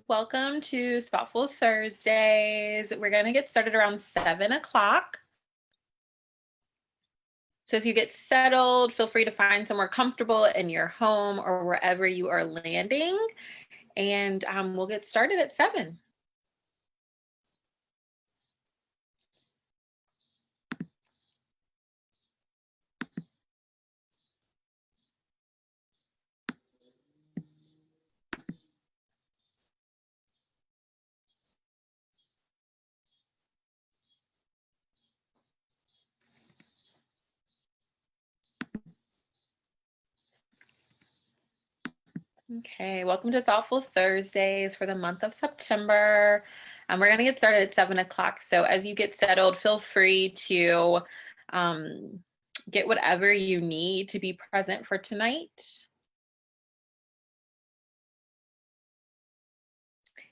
Welcome to Thoughtful Thursdays. We're going to get started around 7 o'clock. So, as you get settled, feel free to find somewhere comfortable in your home or wherever you are landing, and we'll get started at 7. Okay, welcome to Thoughtful Thursdays for the month of September. We're going to get started at 7 o'clock. So, as you get settled, feel free to um, get whatever you need to be present for tonight.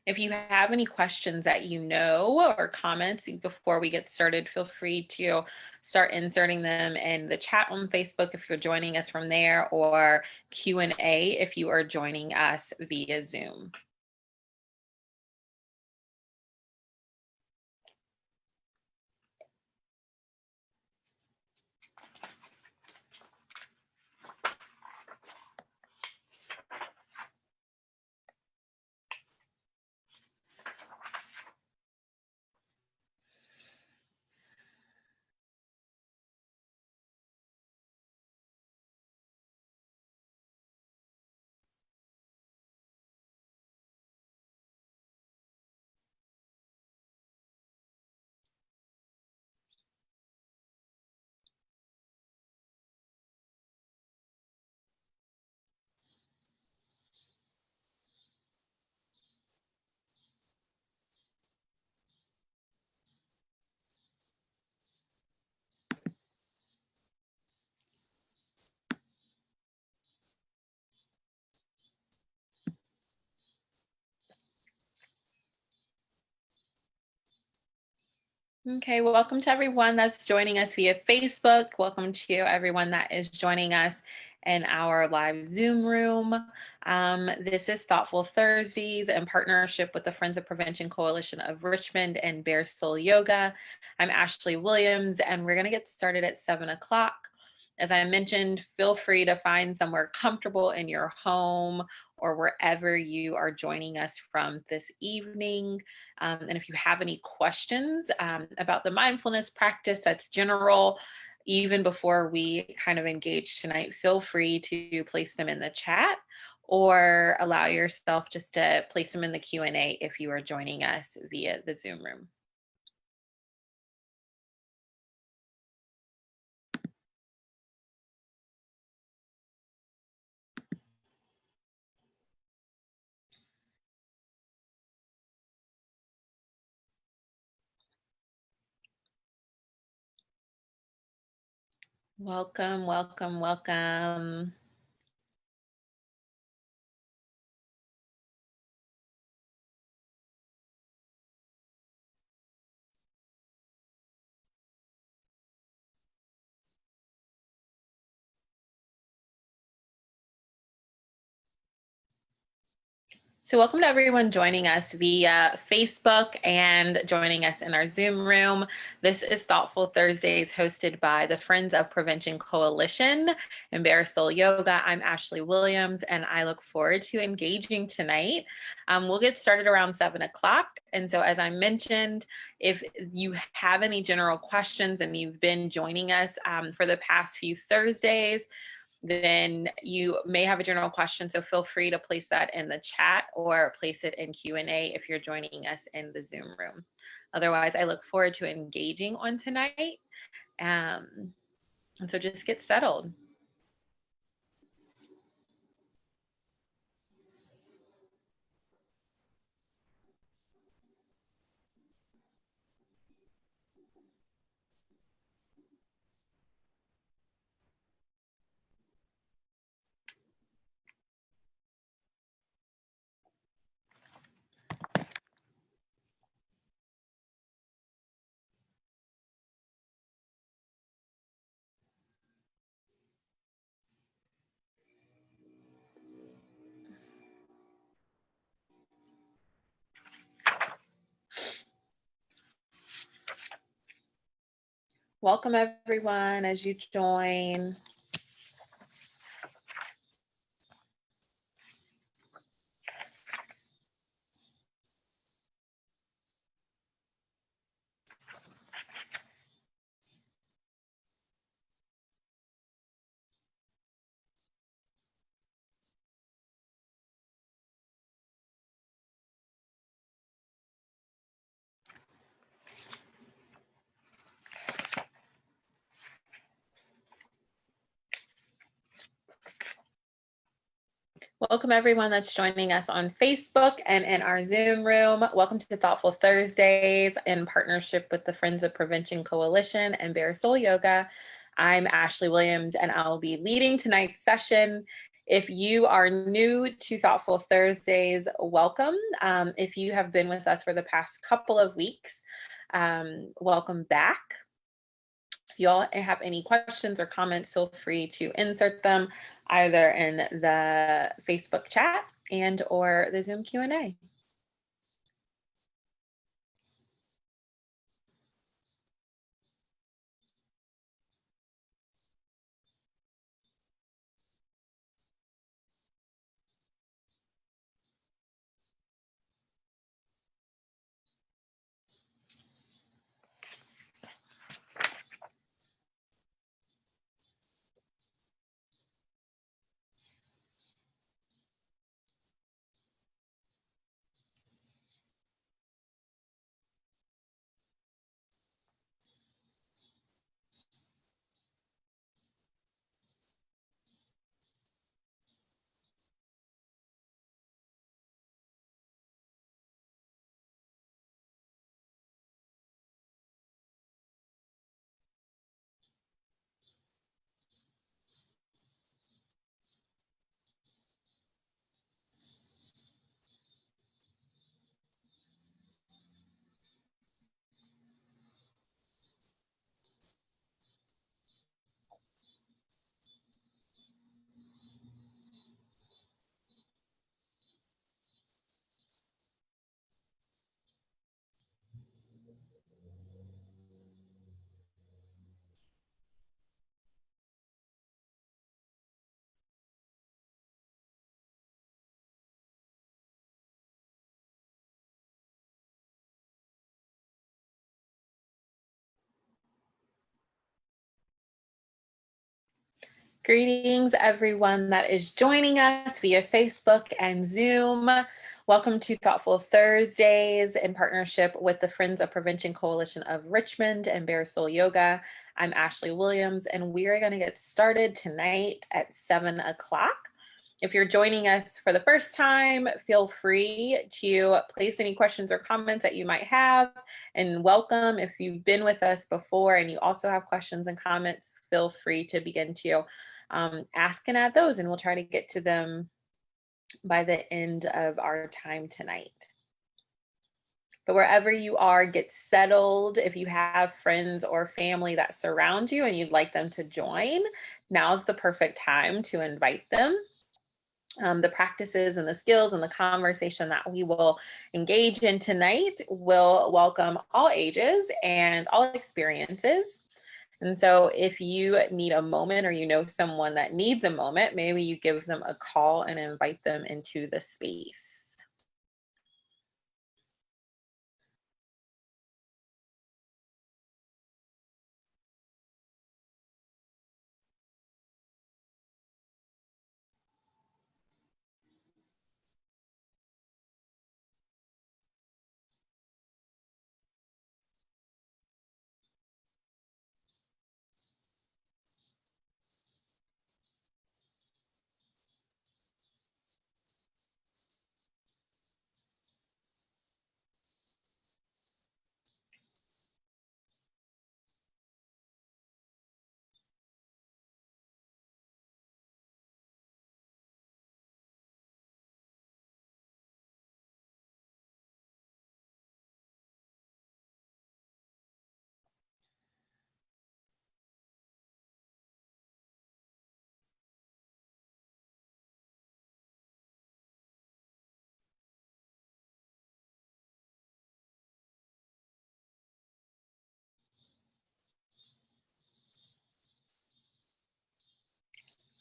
If you have any questions that you know or comments before we get started, feel free to start inserting them in the chat on Facebook if you're joining us from there, or Q&A if you are joining us via Zoom. Okay, welcome to everyone that's joining us via Facebook. Welcome to everyone that is joining us in our live Zoom room. This is Thoughtful Thursdays in partnership with the Friends of Prevention Coalition of Richmond and Bare Soul Yoga. I'm Ashley Williams, and we're going to get started at 7 o'clock. As I mentioned, feel free to find somewhere comfortable in your home or wherever you are joining us from this evening. And if you have any questions about the mindfulness practice that's general, even before we kind of engage tonight, feel free to place them in the chat or allow yourself just to place them in the Q&A if you are joining us via the Zoom room. Welcome, welcome, welcome. So welcome to everyone joining us via Facebook and joining us in our Zoom room. This is Thoughtful Thursdays hosted by the Friends of Prevention Coalition and Bare Soul Yoga. I'm Ashley Williams, and I look forward to engaging tonight. We'll get started around 7 o'clock. And so as I mentioned, if you have any general questions and you've been joining us for the past few Thursdays, then you may have a general question. So feel free to place that in the chat or place it in Q&A if you're joining us in the Zoom room. Otherwise, I look forward to engaging on tonight. And so just get settled. Welcome everyone as you join. Welcome everyone that's joining us on Facebook and in our Zoom room. Welcome to Thoughtful Thursdays in partnership with the Friends of Prevention Coalition and Bare Soul Yoga. I'm Ashley Williams and I'll be leading tonight's session. If you are new to Thoughtful Thursdays, welcome. If you have been with us for the past couple of weeks, welcome back. If y'all have any questions or comments, feel free to insert them either in the Facebook chat and or the Zoom Q&A. Greetings, everyone that is joining us via Facebook and Zoom. Welcome to Thoughtful Thursdays in partnership with the Friends of Prevention Coalition of Richmond and Bare Soul Yoga. I'm Ashley Williams, and we are going to get started tonight at 7 o'clock. If you're joining us for the first time, feel free to place any questions or comments that you might have, and welcome. If you've been with us before and you also have questions and comments, feel free to begin to ask and add those, and we'll try to get to them by the end of our time tonight. But wherever you are, get settled. If you have friends or family that surround you and you'd like them to join, now's the perfect time to invite them. The practices and the skills and the conversation that we will engage in tonight will welcome all ages and all experiences. And so if you need a moment or you know someone that needs a moment, maybe you give them a call and invite them into the space.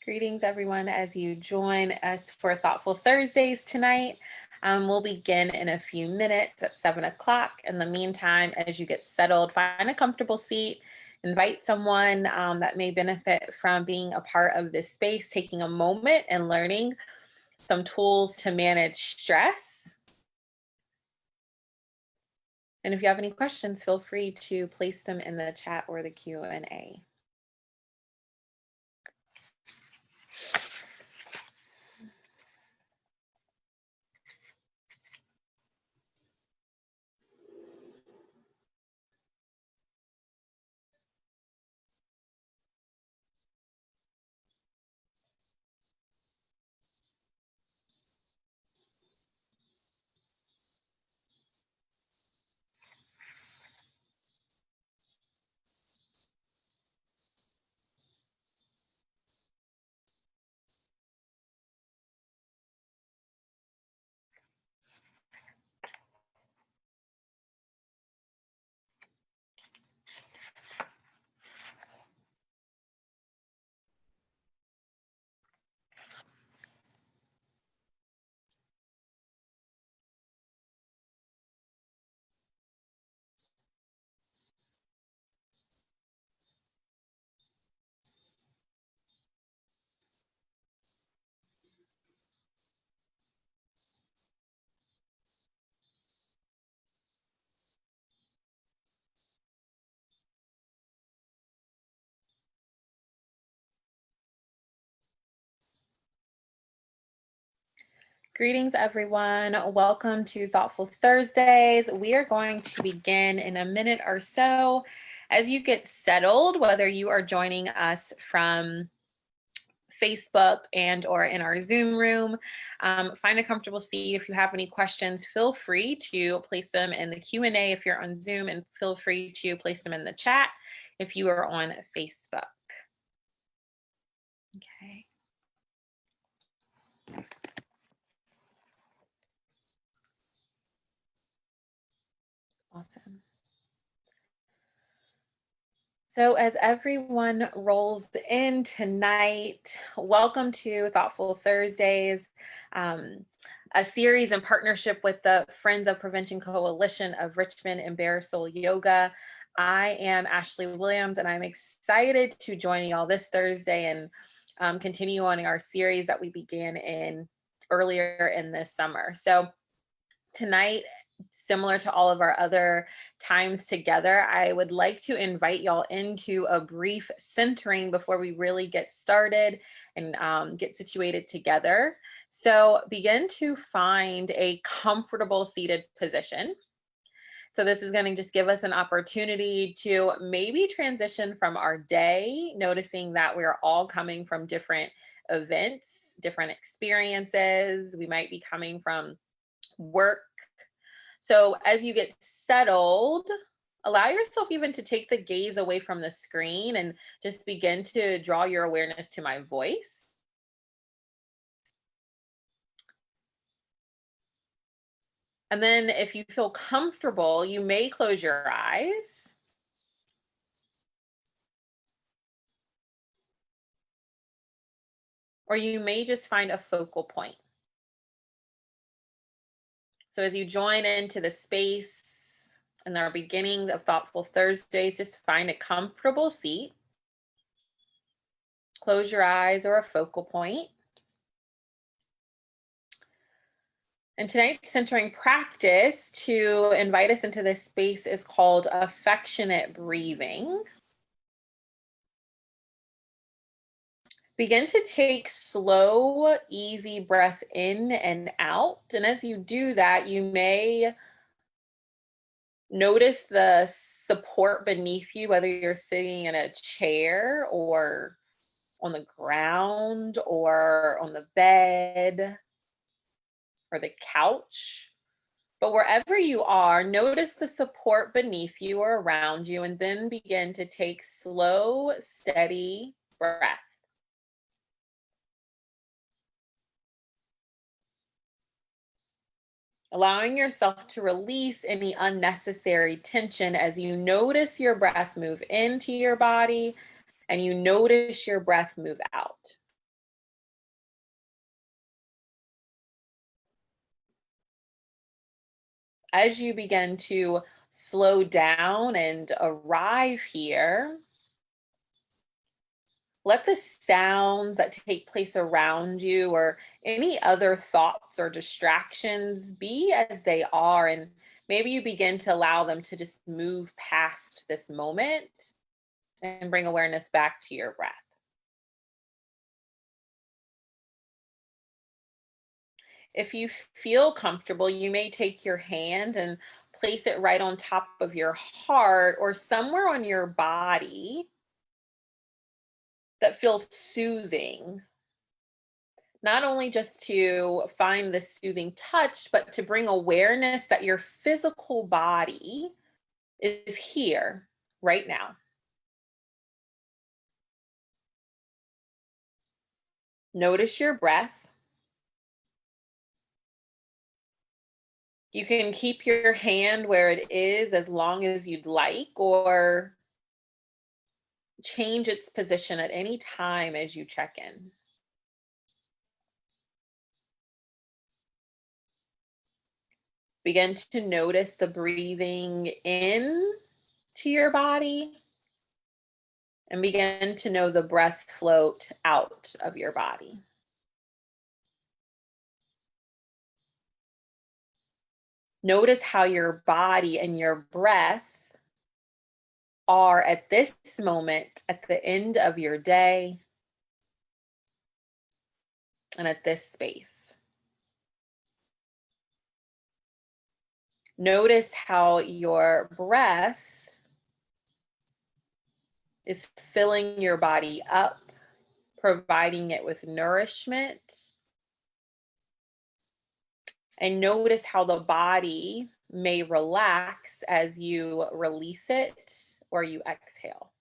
Greetings, everyone, as you join us for Thoughtful Thursdays tonight. We'll begin in a few minutes at 7 o'clock. In the meantime, as you get settled, find a comfortable seat, invite someone that may benefit from being a part of this space, taking a moment and learning some tools to manage stress. And if you have any questions, feel free to place them in the chat or the Q&A. Greetings, everyone. Welcome to Thoughtful Thursdays. We are going to begin in a minute or so. As you get settled, whether you are joining us from Facebook and or in our Zoom room, find a comfortable seat. If you have any questions, feel free to place them in the Q&A if you're on Zoom, and feel free to place them in the chat if you are on Facebook. Okay. Awesome. So as everyone rolls in tonight, welcome to Thoughtful Thursdays, a series in partnership with the Friends of Prevention Coalition of Richmond and Bare Soul Yoga. I am Ashley Williams, and I'm excited to join y'all this Thursday and continue on our series that we began in earlier in this summer. So tonight, similar to all of our other times together, I would like to invite y'all into a brief centering before we really get started and get situated together. So begin to find a comfortable seated position. So this is going to just give us an opportunity to maybe transition from our day, noticing that we're all coming from different events, different experiences. We might be coming from work. So as you get settled, allow yourself even to take the gaze away from the screen and just begin to draw your awareness to my voice. And then if you feel comfortable, you may close your eyes. Or you may just find a focal point. So as you join into the space in our beginning of Thoughtful Thursdays, just find a comfortable seat. Close your eyes or a focal point. And tonight's centering practice to invite us into this space is called affectionate breathing. Begin to take slow, easy breath in and out. And as you do that, you may notice the support beneath you, whether you're sitting in a chair or on the ground or on the bed or the couch. But wherever you are, notice the support beneath you or around you, and then begin to take slow, steady breath. Allowing yourself to release any unnecessary tension as you notice your breath move into your body and you notice your breath move out. as you begin to slow down and arrive here, let the sounds that take place around you or any other thoughts or distractions be as they are. And maybe you begin to allow them to just move past this moment and bring awareness back to your breath. If you feel comfortable, you may take your hand and place it right on top of your heart or somewhere on your body that feels soothing. Not only just to find the soothing touch, but to bring awareness that your physical body is here right now. Notice your breath. You can keep your hand where it is as long as you'd like, or change its position at any time as you check in. Begin to notice the breathing in to your body and begin to know the breath float out of your body. Notice how your body and your breath are at this moment, at the end of your day, and at this space. Notice how your breath is filling your body up, providing it with nourishment. And notice how the body may relax as you release it or you exhale.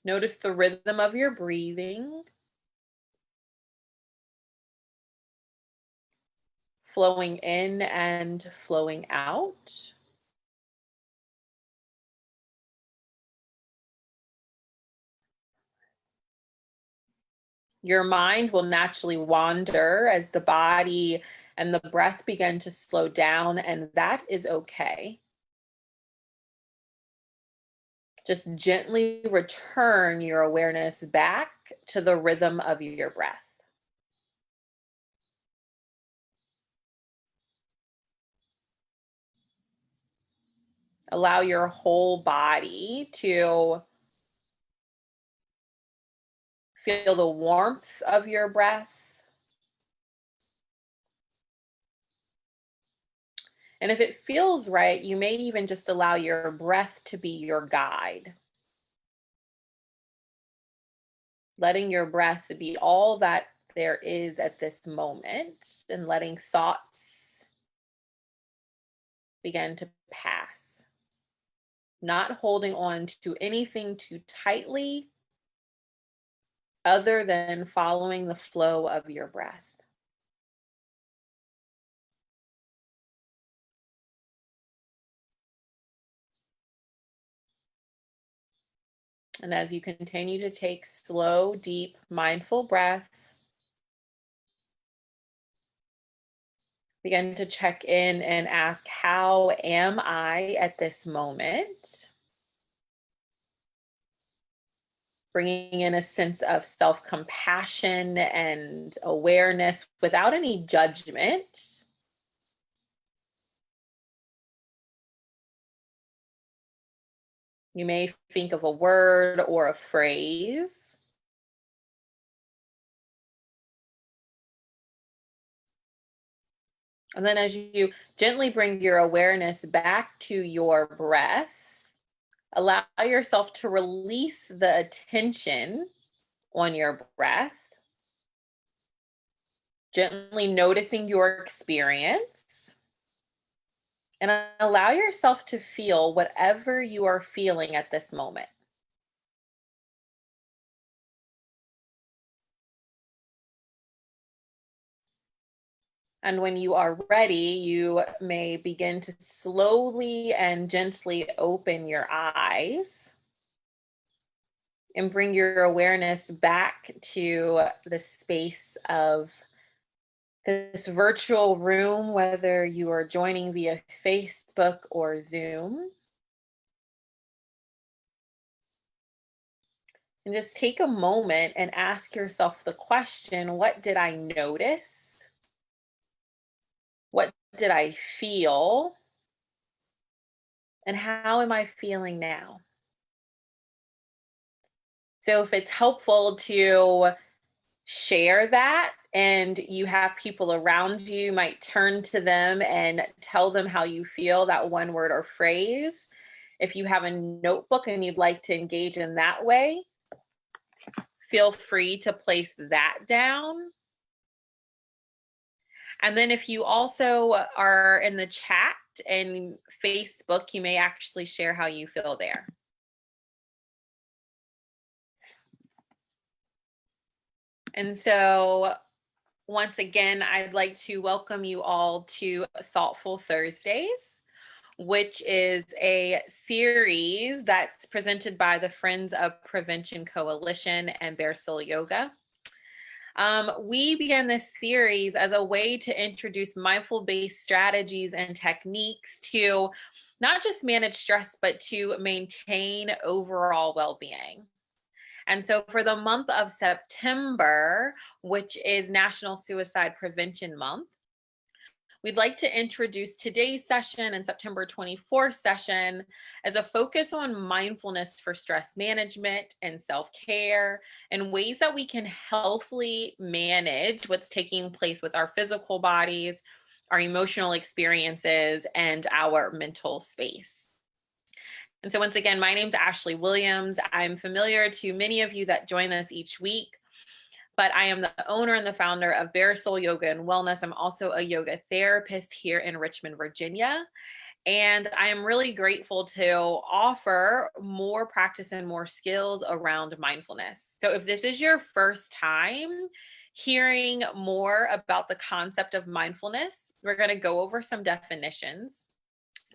Notice the rhythm of your breathing, flowing in and flowing out. Your mind will naturally wander as the body and the breath begin to slow down, and that is okay. Just gently return your awareness back to the rhythm of your breath. Allow your whole body to feel the warmth of your breath. And if it feels right, you may even just allow your breath to be your guide. Letting your breath be all that there is at this moment and letting thoughts begin to pass. Not holding on to anything too tightly other than following the flow of your breath. And as you continue to take slow, deep, mindful breath, begin to check in and ask, how am I at this moment? Bringing in a sense of self-compassion and awareness without any judgment. You may think of a word or a phrase. And then as you gently bring your awareness back to your breath, allow yourself to release the attention on your breath, gently noticing your experience, and allow yourself to feel whatever you are feeling at this moment. And when you are ready, you may begin to slowly and gently open your eyes and bring your awareness back to the space of this virtual room, whether you are joining via Facebook or Zoom. And just take a moment and ask yourself the question, what did I notice? What did I feel? And how am I feeling now? So if it's helpful to share that and you have people around you, might turn to them and tell them how you feel, that one word or phrase. If you have a notebook and you'd like to engage in that way, feel free to place that down. And then if you also are in the chat and Facebook, you may actually share how you feel there. And so once again, I'd like to welcome you all to Thoughtful Thursdays, which is a series that's presented by the Friends of Prevention Coalition and Bare Soul Yoga. We began this series as a way to introduce mindful-based strategies and techniques to not just manage stress, but to maintain overall well-being. And so for the month of September, which is National Suicide Prevention Month, we'd like to introduce today's session and September 24th session as a focus on mindfulness for stress management and self-care and ways that we can healthily manage what's taking place with our physical bodies, our emotional experiences, and our mental space. And so once again, my name's Ashley Williams. I'm familiar to many of you that join us each week, but I am the owner and the founder of Bare Soul Yoga and Wellness. I'm also a yoga therapist here in Richmond, Virginia. And I am really grateful to offer more practice and more skills around mindfulness. So if this is your first time hearing more about the concept of mindfulness, we're going to go over some definitions.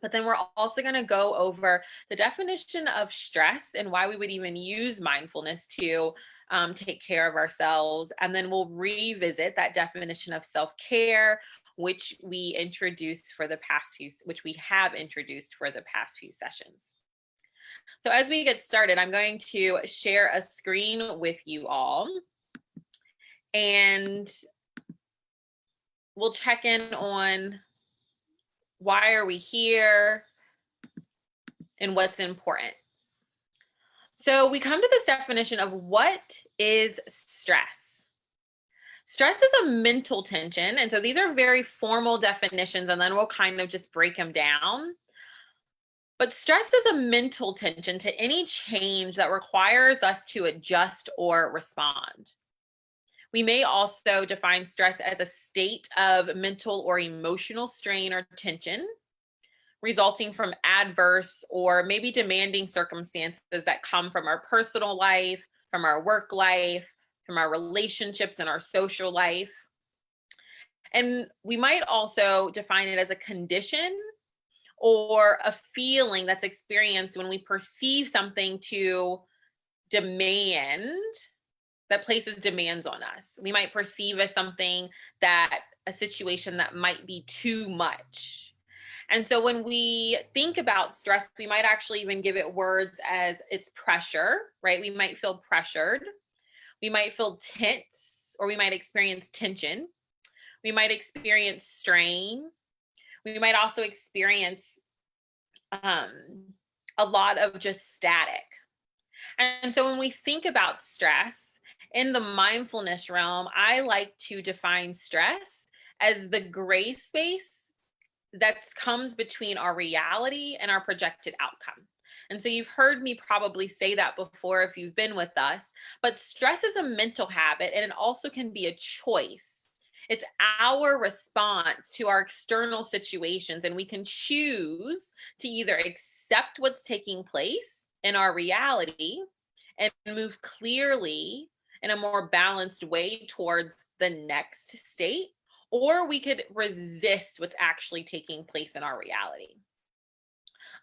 But then we're also going to go over the definition of stress and why we would even use mindfulness to take care of ourselves. And then we'll revisit that definition of self-care, which we have introduced for the past few sessions. So as we get started, I'm going to share a screen with you all. And we'll check in on why are we here and what's important. So we come to this definition of what is stress. Stress is a mental tension. And so these are very formal definitions, and then we'll kind of just break them down. But stress is a mental tension to any change that requires us to adjust or respond. We may also define stress as a state of mental or emotional strain or tension resulting from adverse or maybe demanding circumstances that come from our personal life, from our work life, from our relationships and our social life. And we might also define it as a condition or a feeling that's experienced when we perceive something to demand, that places demands on us. We might perceive as something that a situation that might be too much. And so when we think about stress, we might actually even give it words as it's pressure, right? We might feel pressured. We might feel tense, or we might experience tension. We might experience strain. We might also experience a lot of just static. And so when we think about stress in the mindfulness realm, I like to define stress as the gray space that comes between our reality and our projected outcome. And so you've heard me probably say that before if you've been with us, but stress is a mental habit, and it also can be a choice. It's our response to our external situations, and we can choose to either accept what's taking place in our reality and move clearly in a more balanced way towards the next state, or we could resist what's actually taking place in our reality.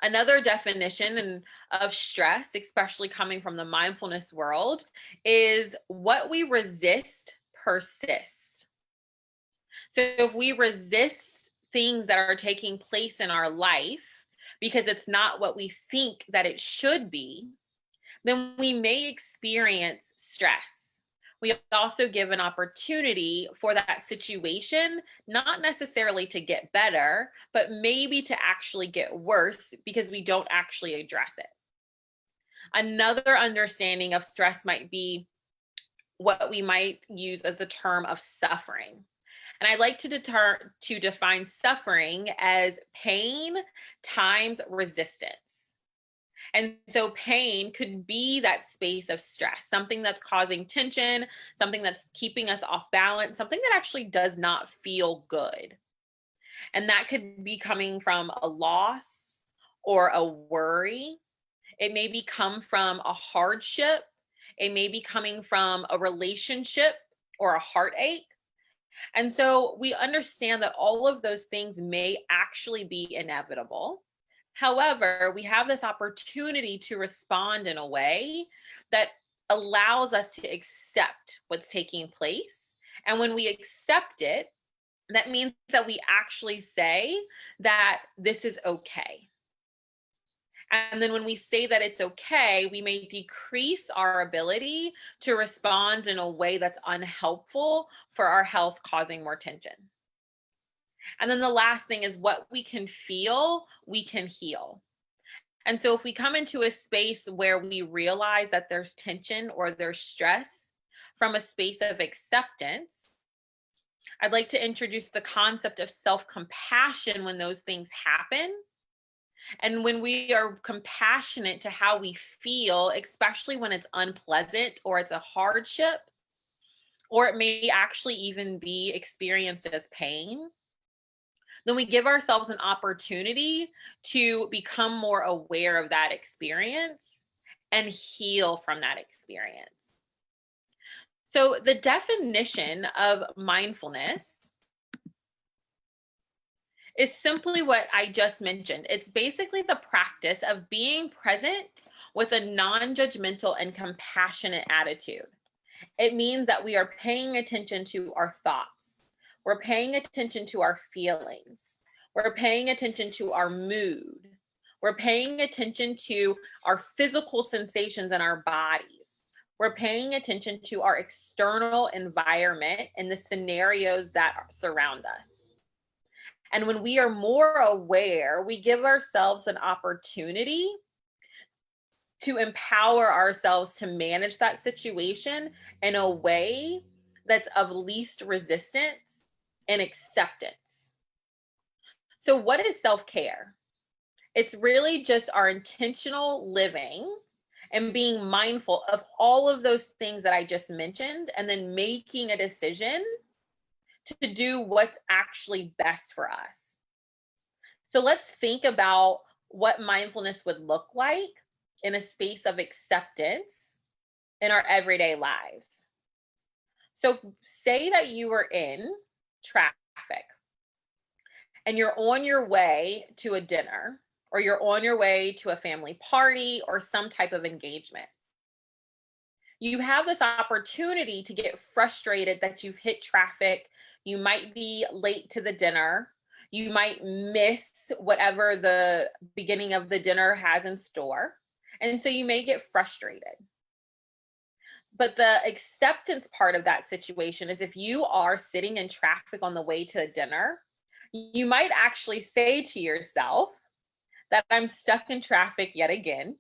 Another definition of stress, especially coming from the mindfulness world, is what we resist persists. So if we resist things that are taking place in our life because it's not what we think that it should be, then we may experience stress. We also give an opportunity for that situation, not necessarily to get better, but maybe to actually get worse because we don't actually address it. Another understanding of stress might be what we might use as the term of suffering. And I like to define suffering as pain times resistance. And so pain could be that space of stress, something that's causing tension, something that's keeping us off balance, something that actually does not feel good. And that could be coming from a loss or a worry. It may be come from a hardship. It may be coming from a relationship or a heartache. And so we understand that all of those things may actually be inevitable. However, we have this opportunity to respond in a way that allows us to accept what's taking place. And when we accept it, that means that we actually say that this is okay. And then when we say that it's okay, we may decrease our ability to respond in a way that's unhelpful for our health, causing more tension. And then the last thing is what we can feel, we can heal. And so if we come into a space where we realize that there's tension or there's stress from a space of acceptance, I'd like to introduce the concept of self-compassion when those things happen. And when we are compassionate to how we feel, especially when it's unpleasant or it's a hardship, or it may actually even be experienced as pain, then we give ourselves an opportunity to become more aware of that experience and heal from that experience. So, the definition of mindfulness is simply what I just mentioned. It's basically the practice of being present with a non judgmental and compassionate attitude. It means that we are paying attention to our thoughts, we're paying attention to our feelings, we're paying attention to our mood, we're paying attention to our physical sensations in our bodies. We're paying attention to our external environment and the scenarios that surround us. And when we are more aware, we give ourselves an opportunity to empower ourselves to manage that situation in a way that's of least resistance and acceptance. So, what is self-care? It's really just our intentional living and being mindful of all of those things that I just mentioned, and then making a decision to do what's actually best for us. So let's think about what mindfulness would look like in a space of acceptance in our everyday lives. So, say that you are in traffic and you're on your way to a dinner, or you're on your way to a family party or some type of engagement. You have this opportunity to get frustrated that you've hit traffic. You might be late to the dinner. You might miss whatever the beginning of the dinner has in store. And so you may get frustrated. But the acceptance part of that situation is if you are sitting in traffic on the way to dinner, you might actually say to yourself that I'm stuck in traffic yet again.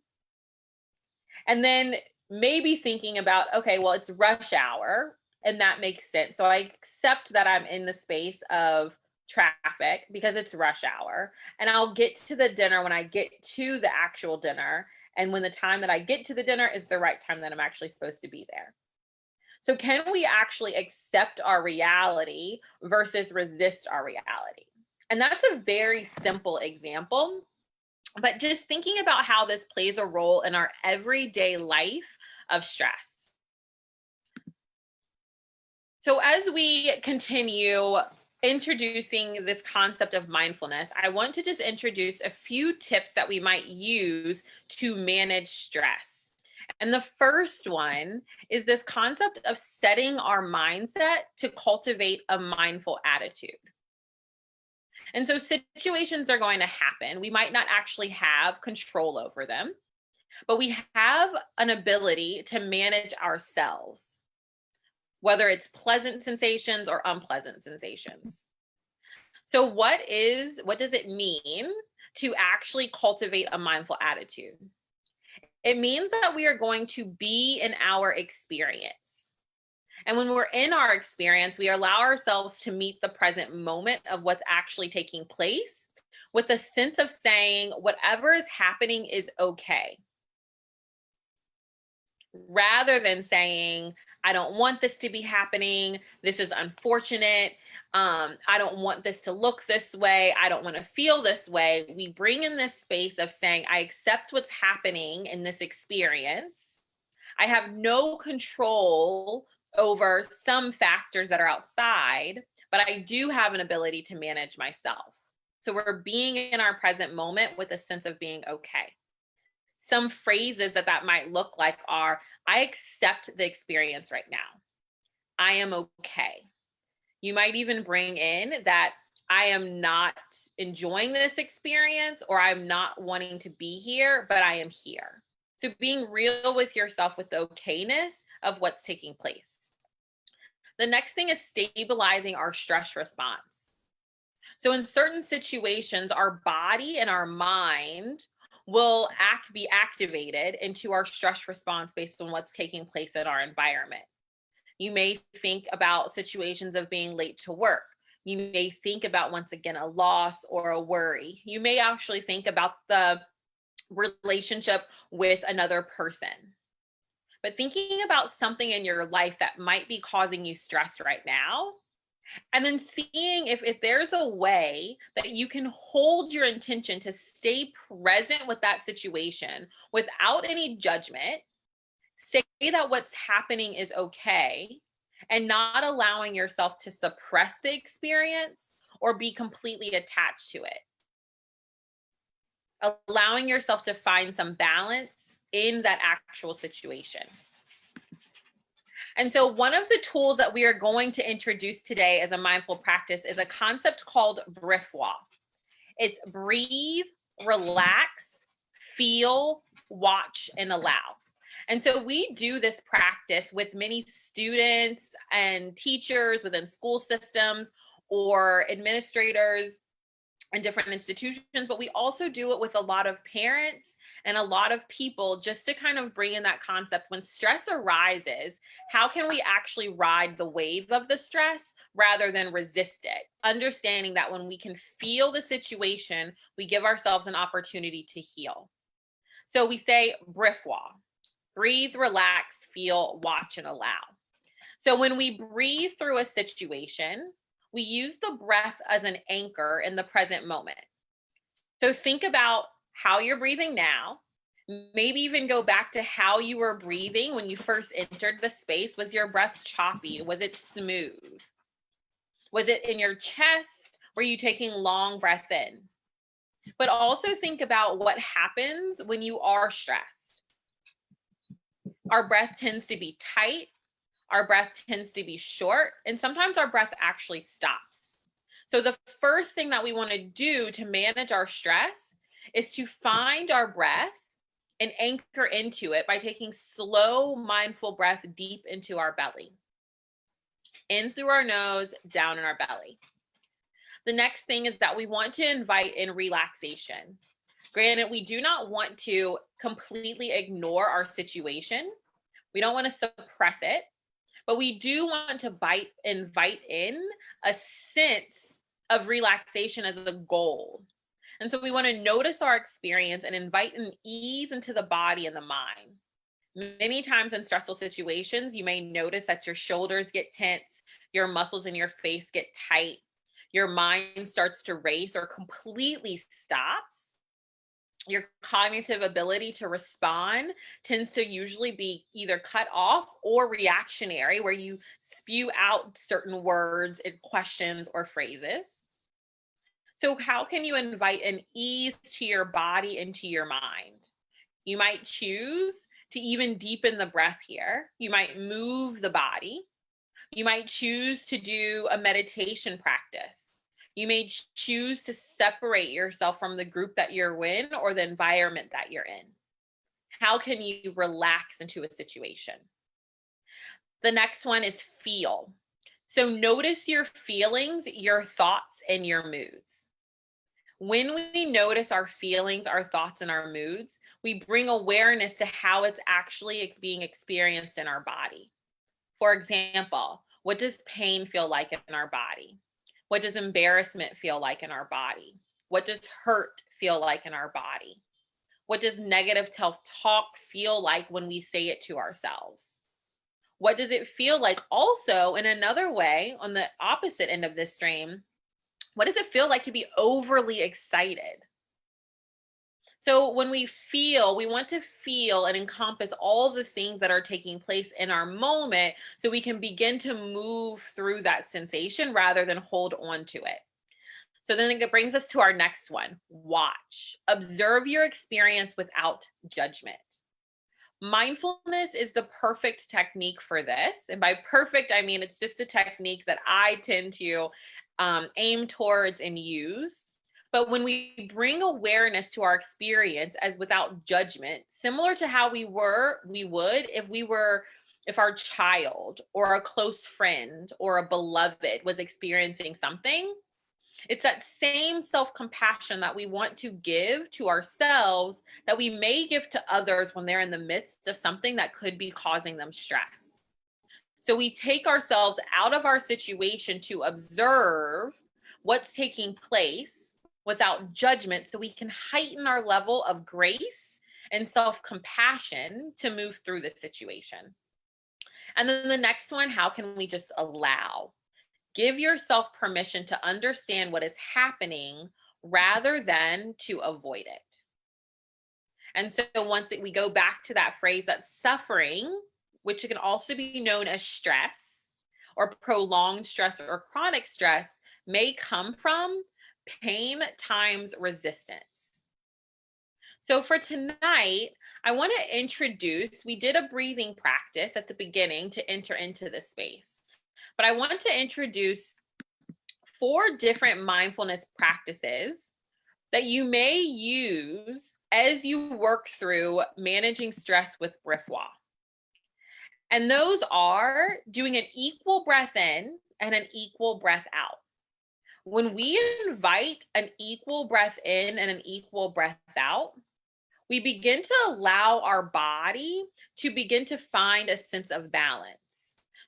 And then maybe thinking about, okay, well, it's rush hour, and that makes sense. So I accept that I'm in the space of traffic because it's rush hour, and I'll get to the dinner when I get to the actual dinner. And when the time that I get to the dinner is the right time that I'm actually supposed to be there. So, can we actually accept our reality versus resist our reality? And that's a very simple example. But just thinking about how this plays a role in our everyday life of stress. So, as we continue introducing this concept of mindfulness, I want to just introduce a few tips that we might use to manage stress. And the first one is this concept of setting our mindset to cultivate a mindful attitude. And so situations are going to happen. We might not actually have control over them, but we have an ability to manage ourselves, whether it's pleasant sensations or unpleasant sensations. So what does it mean to actually cultivate a mindful attitude? It means that we are going to be in our experience. And when we're in our experience, we allow ourselves to meet the present moment of what's actually taking place with a sense of saying, whatever is happening is okay. Rather than saying, I don't want this to be happening. This is unfortunate. I don't want this to look this way. I don't want to feel this way. We bring in this space of saying, I accept what's happening in this experience. I have no control over some factors that are outside, but I do have an ability to manage myself. So we're being in our present moment with a sense of being okay. Some phrases that might look like are, I accept the experience right now. I am okay. You might even bring in that I am not enjoying this experience, or I'm not wanting to be here, but I am here. So being real with yourself with the okayness of what's taking place. The next thing is stabilizing our stress response. So in certain situations, our body and our mind will be activated into our stress response based on what's taking place in our environment. You may think about situations of being late to work. You may think about, once again, a loss or a worry. You may actually think about the relationship with another person. But thinking about something in your life that might be causing you stress right now, and then seeing if there's a way that you can hold your intention to stay present with that situation without any judgment, say that what's happening is okay, and not allowing yourself to suppress the experience or be completely attached to it. Allowing yourself to find some balance in that actual situation. And so one of the tools that we are going to introduce today as a mindful practice is a concept called Brifwa. It's breathe, relax, feel, watch, and allow. And so we do this practice with many students and teachers within school systems or administrators in different institutions, but we also do it with a lot of parents and a lot of people, just to kind of bring in that concept. When stress arises, how can we actually ride the wave of the stress rather than resist it? Understanding that when we can feel the situation, we give ourselves an opportunity to heal. So we say Brifwa, breathe, relax, feel, watch, and allow. So when we breathe through a situation, we use the breath as an anchor in the present moment. So think about how you're breathing now. Maybe even go back to how you were breathing when you first entered the space. Was your breath choppy? Was it smooth? Was it in your chest? Were you taking long breath in? But also think about what happens when you are stressed. Our breath tends to be tight. Our breath tends to be short, and sometimes our breath actually stops. So the first thing that we want to do to manage our stress is to find our breath and anchor into it by taking slow, mindful breath deep into our belly. In through our nose, down in our belly. The next thing is that we want to invite in relaxation. Granted, we do not want to completely ignore our situation. We don't want to suppress it. But we do want to invite in a sense of relaxation as a goal. And so we want to notice our experience and invite an ease into the body and the mind. Many times in stressful situations, you may notice that your shoulders get tense, your muscles in your face get tight, your mind starts to race or completely stops. Your cognitive ability to respond tends to usually be either cut off or reactionary, where you spew out certain words and questions or phrases. So how can you invite an ease to your body and to your mind? You might choose to even deepen the breath here, you might move the body. You might choose to do a meditation practice. You may choose to separate yourself from the group that you're in or the environment that you're in. How can you relax into a situation? The next one is feel. So notice your feelings, your thoughts, and your moods. When we notice our feelings, our thoughts, and our moods, we bring awareness to how it's actually being experienced in our body. For example, what does pain feel like in our body? What does embarrassment feel like in our body? What does hurt feel like in our body? What does negative self-talk feel like when we say it to ourselves? What does it feel like also in another way on the opposite end of this stream? What does it feel like to be overly excited? So when we feel, we want to feel and encompass all the things that are taking place in our moment so we can begin to move through that sensation rather than hold on to it. So then it brings us to our next one, watch. Observe your experience without judgment. Mindfulness is the perfect technique for this. And by perfect, I mean it's just a technique that I tend to aim towards and use. But when we bring awareness to our experience as without judgment, similar to how we would if our child or a close friend or a beloved was experiencing something, it's that same self-compassion that we want to give to ourselves that we may give to others when they're in the midst of something that could be causing them stress. So we take ourselves out of our situation to observe what's taking place without judgment so we can heighten our level of grace and self-compassion to move through the situation. And then the next one, how can we just allow? Give yourself permission to understand what is happening rather than to avoid it. And so once we go back to that phrase, that suffering, which can also be known as stress or prolonged stress or chronic stress, may come from pain times resistance. So for tonight, I want to introduce, we did a breathing practice at the beginning to enter into this space. But I want to introduce 4 different mindfulness practices that you may use as you work through managing stress with Brithwa. And those are doing an equal breath in and an equal breath out. When we invite an equal breath in and an equal breath out, we begin to allow our body to begin to find a sense of balance.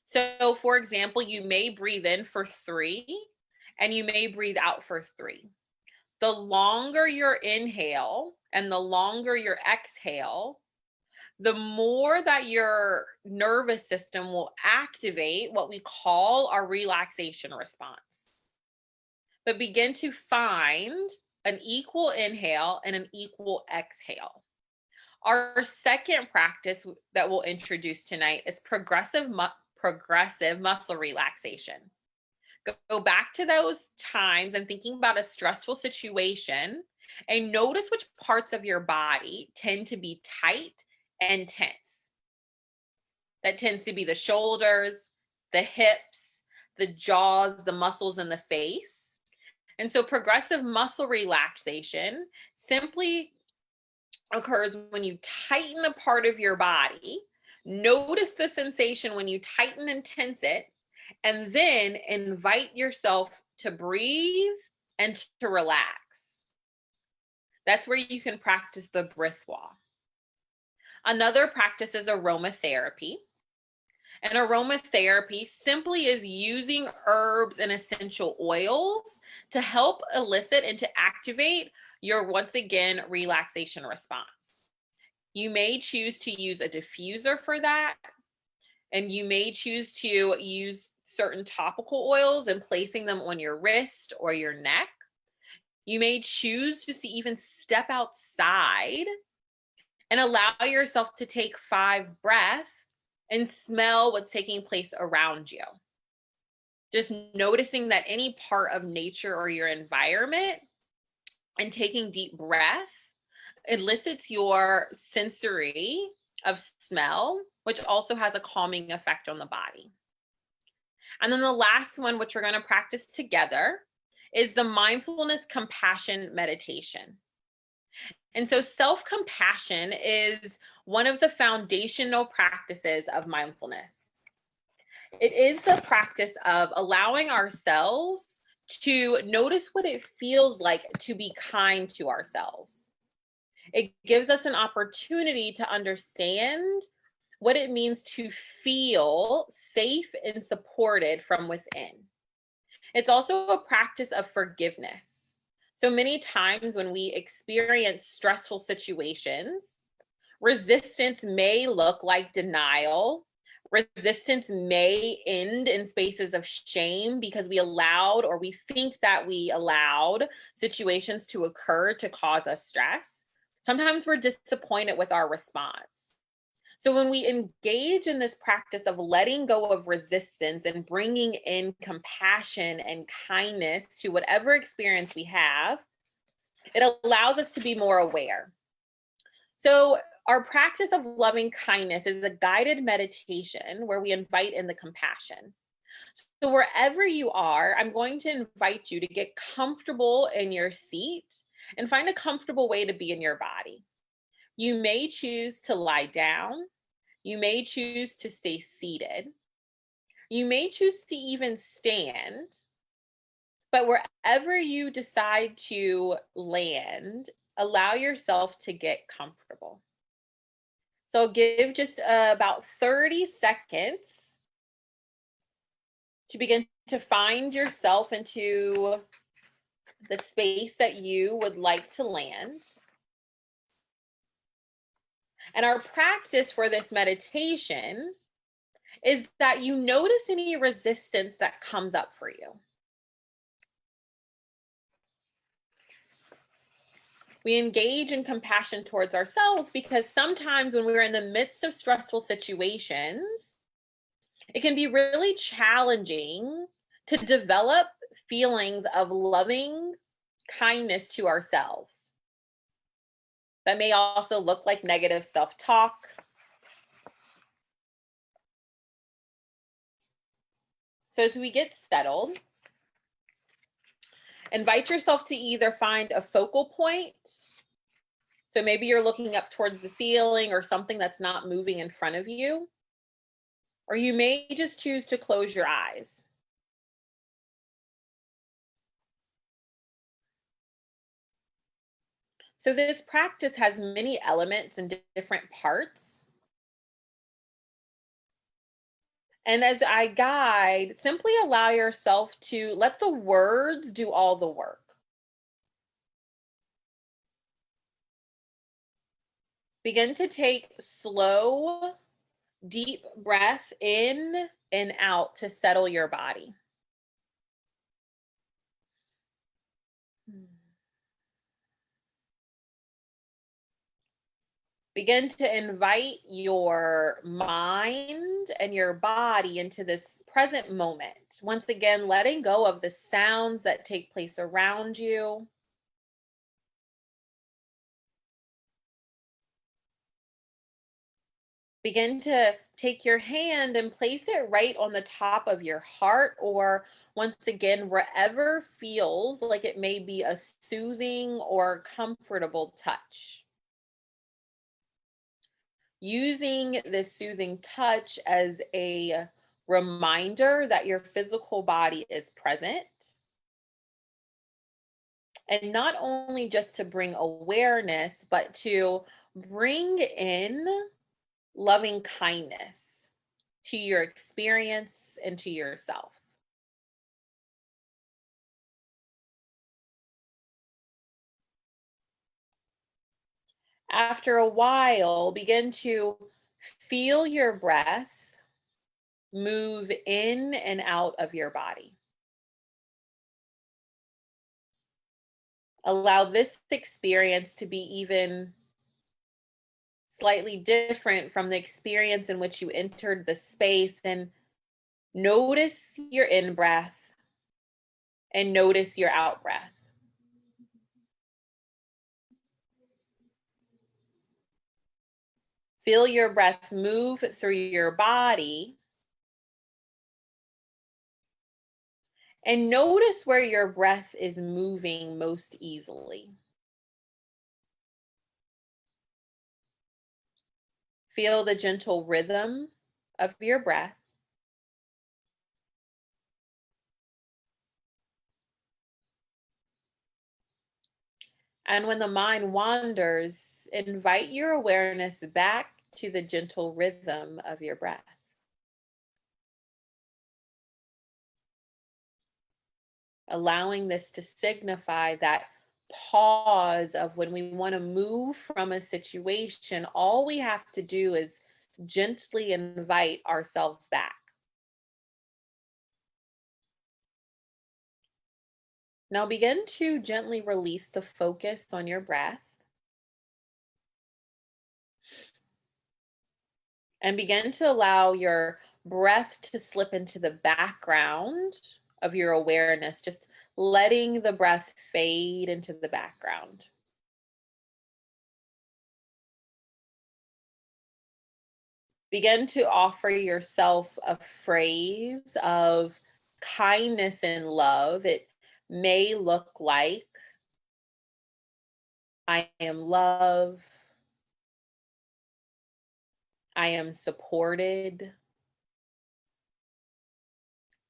So for example, you may breathe in for 3 and you may breathe out for 3. The longer your inhale and the longer your exhale, the more that your nervous system will activate what we call our relaxation response. But begin to find an equal inhale and an equal exhale. Our second practice that we'll introduce tonight is progressive muscle relaxation. Go back to those times and thinking about a stressful situation and notice which parts of your body tend to be tight and tense. That tends to be the shoulders, the hips, the jaws, the muscles in the face. And so progressive muscle relaxation simply occurs when you tighten a part of your body. Notice the sensation when you tighten and tense it, and then invite yourself to breathe and to relax. That's where you can practice the Brithwa. Another practice is aromatherapy. And aromatherapy simply is using herbs and essential oils to help elicit and to activate your, once again, relaxation response. You may choose to use a diffuser for that, and you may choose to use certain topical oils and placing them on your wrist or your neck. You may choose just to even step outside and allow yourself to take 5 breaths and smell what's taking place around you. Just noticing that any part of nature or your environment and taking deep breath elicits your sensory of smell, which also has a calming effect on the body. And then the last one, which we're going to practice together, is the mindfulness compassion meditation. And so self-compassion is one of the foundational practices of mindfulness. It is the practice of allowing ourselves to notice what it feels like to be kind to ourselves. It gives us an opportunity to understand what it means to feel safe and supported from within. It's also a practice of forgiveness. So many times when we experience stressful situations, resistance may look like denial. Resistance may end in spaces of shame because we allowed, or we think that we allowed, situations to occur to cause us stress. Sometimes we're disappointed with our response. So when we engage in this practice of letting go of resistance and bringing in compassion and kindness to whatever experience we have, it allows us to be more aware. So our practice of loving kindness is a guided meditation where we invite in the compassion. So wherever you are, I'm going to invite you to get comfortable in your seat and find a comfortable way to be in your body. You may choose to lie down. You may choose to stay seated. You may choose to even stand. But wherever you decide to land, allow yourself to get comfortable. So give just about 30 seconds to begin to find yourself into the space that you would like to land. And our practice for this meditation is that you notice any resistance that comes up for you. We engage in compassion towards ourselves because sometimes when we're in the midst of stressful situations, it can be really challenging to develop feelings of loving kindness to ourselves. That may also look like negative self-talk. So as we get settled, invite yourself to either find a focal point. So maybe you're looking up towards the ceiling or something that's not moving in front of you. Or you may just choose to close your eyes. So this practice has many elements and different parts. And as I guide, simply allow yourself to let the words do all the work. Begin to take slow, deep breath in and out to settle your body. Begin to invite your mind and your body into this present moment. Once again, letting go of the sounds that take place around you. Begin to take your hand and place it right on the top of your heart, or once again, wherever feels like it may be a soothing or comfortable touch. Using this soothing touch as a reminder that your physical body is present. And not only just to bring awareness, but to bring in loving kindness to your experience and to yourself. After a while, begin to feel your breath move in and out of your body. Allow this experience to be even slightly different from the experience in which you entered the space, and notice your in breath and notice your out breath. Feel your breath move through your body. And notice where your breath is moving most easily. Feel the gentle rhythm of your breath. And when the mind wanders, invite your awareness back to the gentle rhythm of your breath. Allowing this to signify that pause of when we want to move from a situation, all we have to do is gently invite ourselves back. Now begin to gently release the focus on your breath and begin to allow your breath to slip into the background of your awareness, just letting the breath fade into the background. Begin to offer yourself a phrase of kindness and love. It may look like, I am loved, I am supported.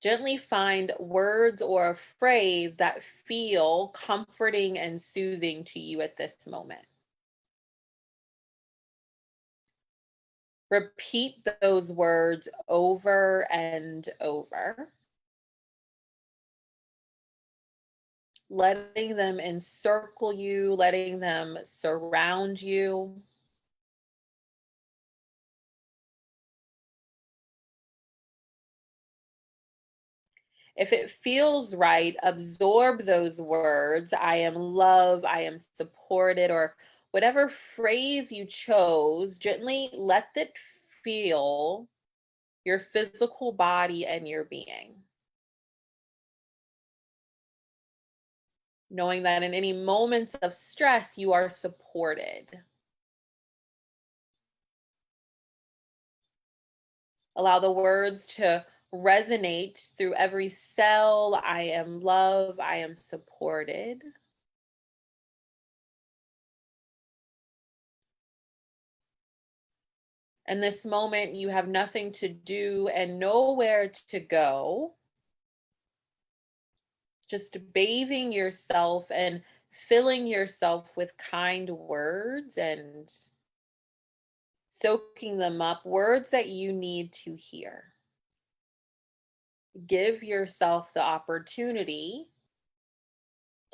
Gently find words or a phrase that feel comforting and soothing to you at this moment. Repeat those words over and over, letting them encircle you, letting them surround you. If it feels right, absorb those words. I am loved, I am supported, or whatever phrase you chose, gently let it feel your physical body and your being. Knowing that in any moments of stress, you are supported. Allow the words to resonate through every cell. I am loved, I am supported. In this moment, you have nothing to do and nowhere to go. Just bathing yourself and filling yourself with kind words and soaking them up, words that you need to hear. Give yourself the opportunity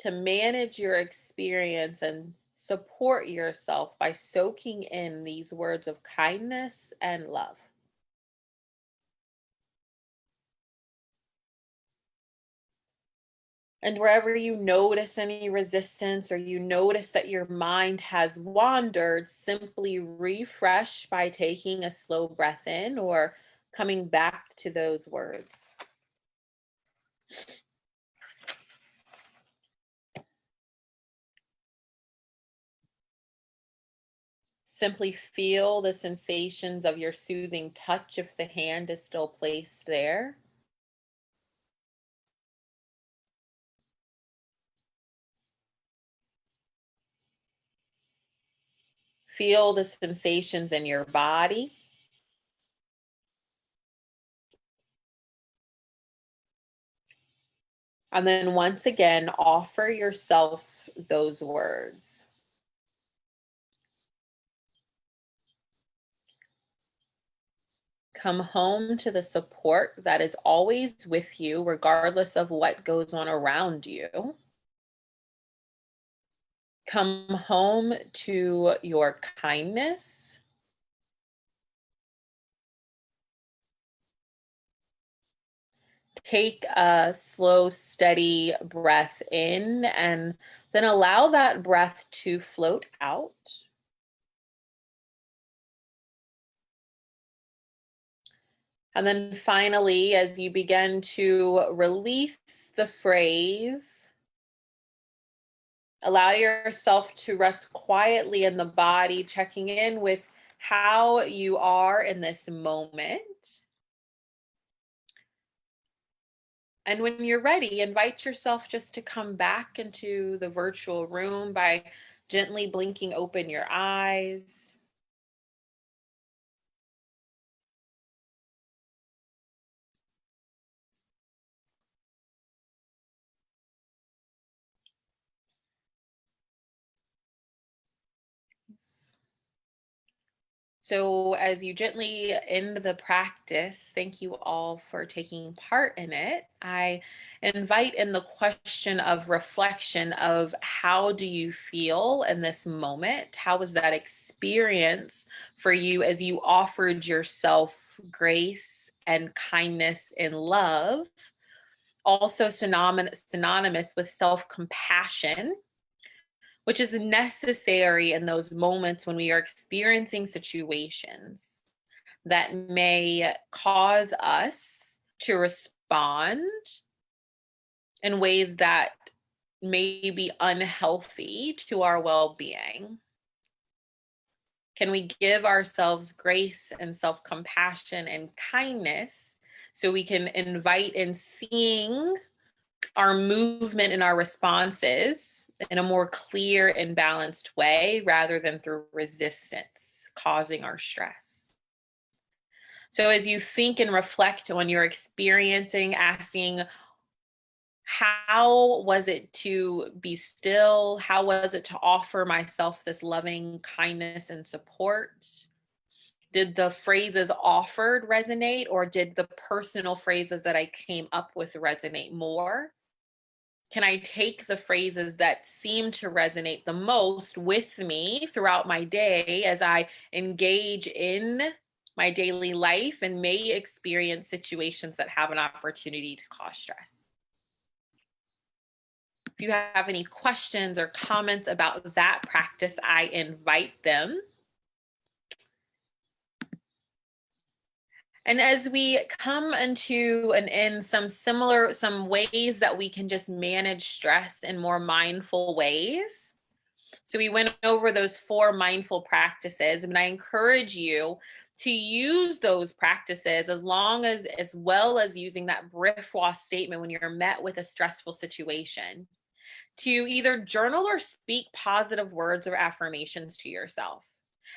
to manage your experience and support yourself by soaking in these words of kindness and love. And wherever you notice any resistance or you notice that your mind has wandered, simply refresh by taking a slow breath in or coming back to those words. Simply feel the sensations of your soothing touch if the hand is still placed there. Feel the sensations in your body. And then once again, offer yourself those words. Come home to the support that is always with you, regardless of what goes on around you. Come home to your kindness. Take a slow, steady breath in and then allow that breath to float out. And then finally, as you begin to release the phrase, allow yourself to rest quietly in the body, checking in with how you are in this moment. And when you're ready, invite yourself just to come back into the virtual room by gently blinking open your eyes. So, as you gently end the practice, thank you all for taking part in it. I invite in the question of reflection of how do you feel in this moment? How was that experience for you as you offered yourself grace and kindness and love? Also synonymous with self-compassion, which is necessary in those moments when we are experiencing situations that may cause us to respond in ways that may be unhealthy to our well-being. Can we give ourselves grace and self-compassion and kindness so we can invite in seeing our movement and our responses in a more clear and balanced way rather than through resistance causing our stress? So as you think and reflect on your experiencing, asking, how was it to be still? How was it to offer myself this loving kindness and support? Did the phrases offered resonate, or did the personal phrases that I came up with resonate more? Can I take the phrases that seem to resonate the most with me throughout my day as I engage in my daily life and may experience situations that have an opportunity to cause stress? If you have any questions or comments about that practice, I invite them. And as we come into an end, some ways that we can just manage stress in more mindful ways. So we went over those 4 mindful practices, and I encourage you to use those practices as well as using that Brifwa statement when you're met with a stressful situation, to either journal or speak positive words or affirmations to yourself.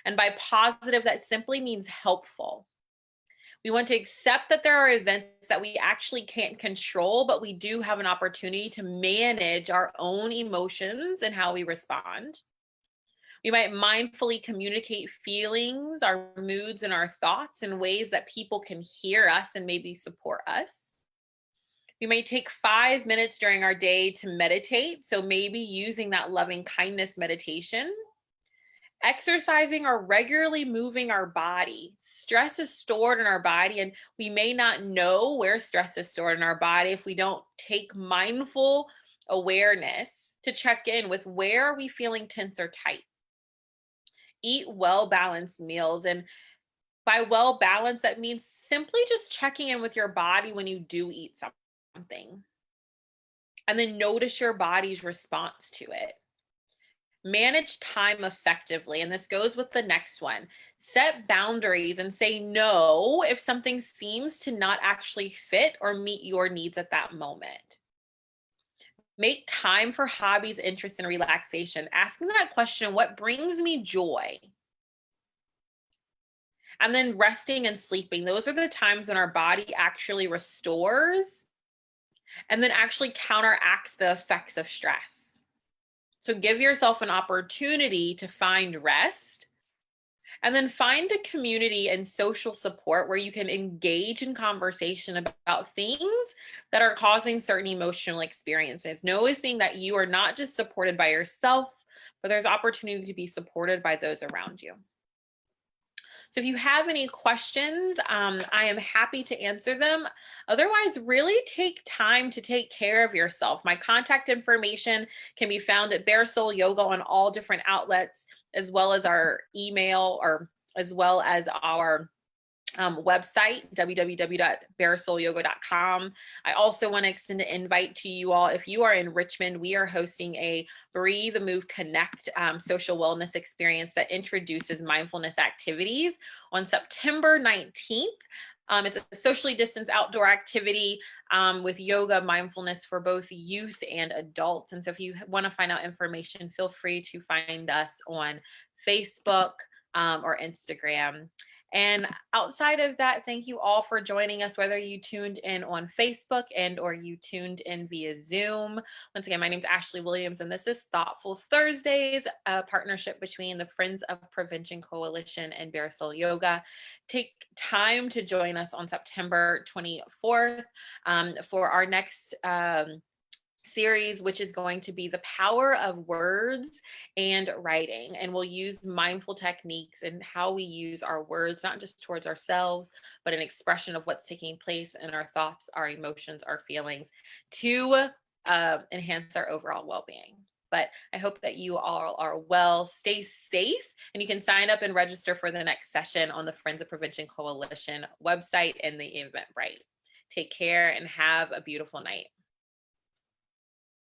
And by positive, that simply means helpful. We want to accept that there are events that we actually can't control, but we do have an opportunity to manage our own emotions and how we respond. We might mindfully communicate feelings, our moods, and our thoughts in ways that people can hear us and maybe support us. We may take 5 minutes during our day to meditate, so maybe using that loving kindness meditation. Exercising or regularly moving our body. Stress is stored in our body, and we may not know where stress is stored in our body if we don't take mindful awareness to check in with where are we feeling tense or tight. Eat well-balanced meals, and by well-balanced, that means simply just checking in with your body when you do eat something, and then notice your body's response to it. Manage time effectively. And this goes with the next one. Set boundaries and say no if something seems to not actually fit or meet your needs at that moment. Make time for hobbies, interests, and relaxation. Asking that question, what brings me joy? And then resting and sleeping. Those are the times when our body actually restores and then actually counteracts the effects of stress. So give yourself an opportunity to find rest, and then find a community and social support where you can engage in conversation about things that are causing certain emotional experiences. Noticing that you are not just supported by yourself, but there's opportunity to be supported by those around you. So if you have any questions, I am happy to answer them. Otherwise, really take time to take care of yourself. My contact information can be found at Bare Soul Yoga on all different outlets, as well as our email, or as well as our website, www.barasolyoga.com. I also want to extend an invite to you all. If you are in Richmond, we are hosting a Breathe, Move, Connect social wellness experience that introduces mindfulness activities on September 19th. It's a socially distanced outdoor activity with yoga, mindfulness for both youth and adults. And so if you want to find out information, feel free to find us on Facebook or Instagram. And outside of that, thank you all for joining us, whether you tuned in on Facebook and or you tuned in via Zoom. Once again, my name is Ashley Williams, and this is Thoughtful Thursdays, a partnership between the Friends of Prevention Coalition and Bare Soul Yoga. Take time to join us on September 24th for our next series, which is going to be the power of words and writing. And we'll use mindful techniques and how we use our words, not just towards ourselves, but an expression of what's taking place in our thoughts, our emotions, our feelings to enhance our overall well-being. But I hope that you all are well. Stay safe, and you can sign up and register for the next session on the Friends of Prevention Coalition website and the Eventbrite. Take care and have a beautiful night.